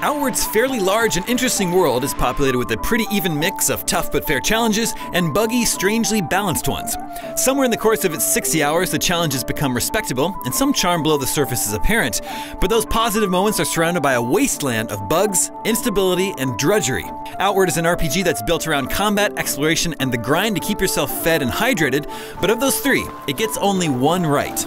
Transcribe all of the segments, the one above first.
Outward's fairly large and interesting world is populated with a pretty even mix of tough but fair challenges and buggy, strangely balanced ones. Somewhere in the course of its 60 hours, the challenges become respectable, and some charm below the surface is apparent, but those positive moments are surrounded by a wasteland of bugs, instability, and drudgery. Outward is an RPG that's built around combat, exploration, and the grind to keep yourself fed and hydrated, but of those three, it gets only one right.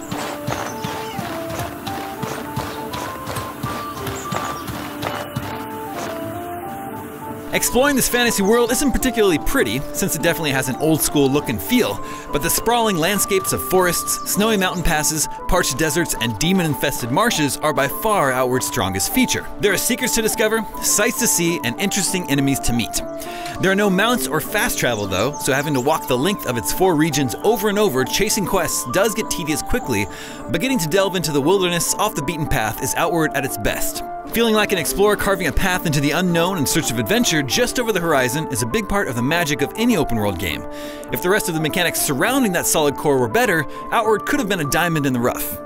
Exploring this fantasy world isn't particularly pretty, since it definitely has an old-school look and feel, but the sprawling landscapes of forests, snowy mountain passes, parched deserts, and demon-infested marshes are by far Outward's strongest feature. There are secrets to discover, sights to see, and interesting enemies to meet. There are no mounts or fast travel though, so having to walk the length of its 4 regions over and over chasing quests does get tedious quickly, but getting to delve into the wilderness off the beaten path is Outward at its best. Feeling like an explorer carving a path into the unknown in search of adventure just over the horizon is a big part of the magic of any open world game. If the rest of the mechanics surrounding that solid core were better, Outward could have been a diamond in the rough.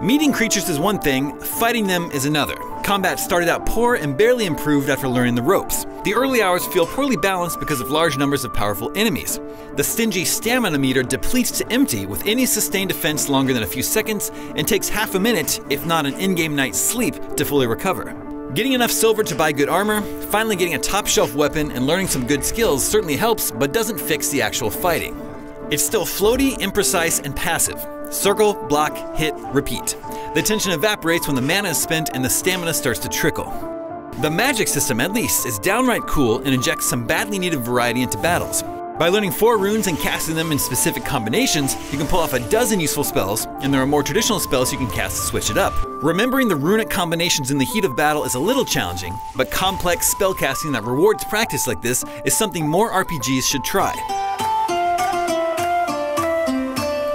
Meeting creatures is one thing, fighting them is another. Combat started out poor and barely improved after learning the ropes. The early hours feel poorly balanced because of large numbers of powerful enemies. The stingy stamina meter depletes to empty with any sustained defense longer than a few seconds and takes half a minute, if not an in-game night's sleep, to fully recover. Getting enough silver to buy good armor, finally getting a top-shelf weapon, and learning some good skills certainly helps, but doesn't fix the actual fighting. It's still floaty, imprecise, and passive. Circle, block, hit, repeat. The tension evaporates when the mana is spent and the stamina starts to trickle. The magic system, at least, is downright cool and injects some badly needed variety into battles. By learning 4 runes and casting them in specific combinations, you can pull off a dozen useful spells, and there are more traditional spells you can cast to switch it up. Remembering the runic combinations in the heat of battle is a little challenging, but complex spellcasting that rewards practice like this is something more RPGs should try.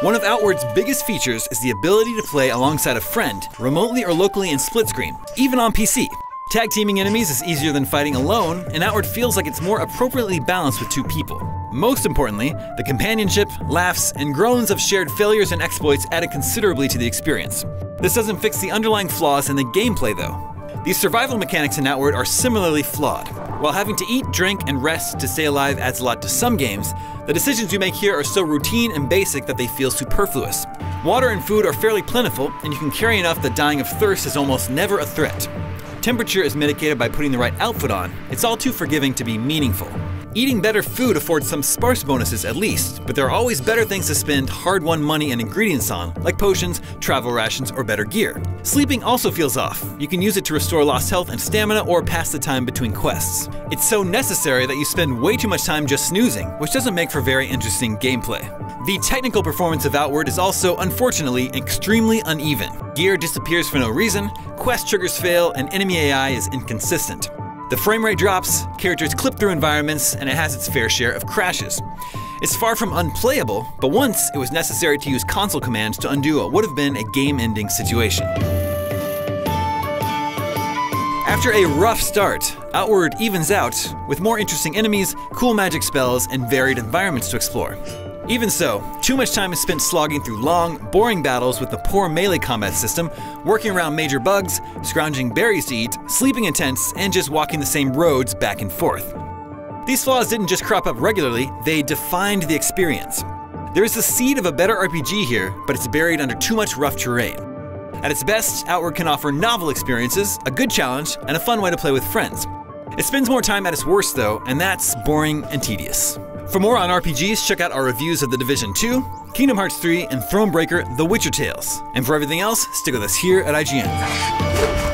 One of Outward's biggest features is the ability to play alongside a friend, remotely or locally in split screen, even on PC. Tag teaming enemies is easier than fighting alone, and Outward feels like it's more appropriately balanced with 2 people. Most importantly, the companionship, laughs, and groans of shared failures and exploits added considerably to the experience. This doesn't fix the underlying flaws in the gameplay though. These survival mechanics in Outward are similarly flawed. While having to eat, drink, and rest to stay alive adds a lot to some games, the decisions you make here are so routine and basic that they feel superfluous. Water and food are fairly plentiful, and you can carry enough that dying of thirst is almost never a threat. Temperature is mitigated by putting the right outfit on. It's all too forgiving to be meaningful. Eating better food affords some sparse bonuses at least, but there are always better things to spend hard-won money and ingredients on, like potions, travel rations, or better gear. Sleeping also feels off. You can use it to restore lost health and stamina or pass the time between quests. It's so necessary that you spend way too much time just snoozing, which doesn't make for very interesting gameplay. The technical performance of Outward is also, unfortunately, extremely uneven. Gear disappears for no reason, quest triggers fail, and enemy AI is inconsistent. The frame rate drops, characters clip through environments, and it has its fair share of crashes. It's far from unplayable, but once it was necessary to use console commands to undo what would have been a game-ending situation. After a rough start, Outward evens out with more interesting enemies, cool magic spells, and varied environments to explore. Even so, too much time is spent slogging through long, boring battles with the poor melee combat system, working around major bugs, scrounging berries to eat, sleeping in tents, and just walking the same roads back and forth. These flaws didn't just crop up regularly, they defined the experience. There is the seed of a better RPG here, but it's buried under too much rough terrain. At its best, Outward can offer novel experiences, a good challenge, and a fun way to play with friends. It spends more time at its worst though, and that's boring and tedious. For more on RPGs, check out our reviews of The Division 2, Kingdom Hearts 3, and Thronebreaker: The Witcher Tales. And for everything else, stick with us here at IGN.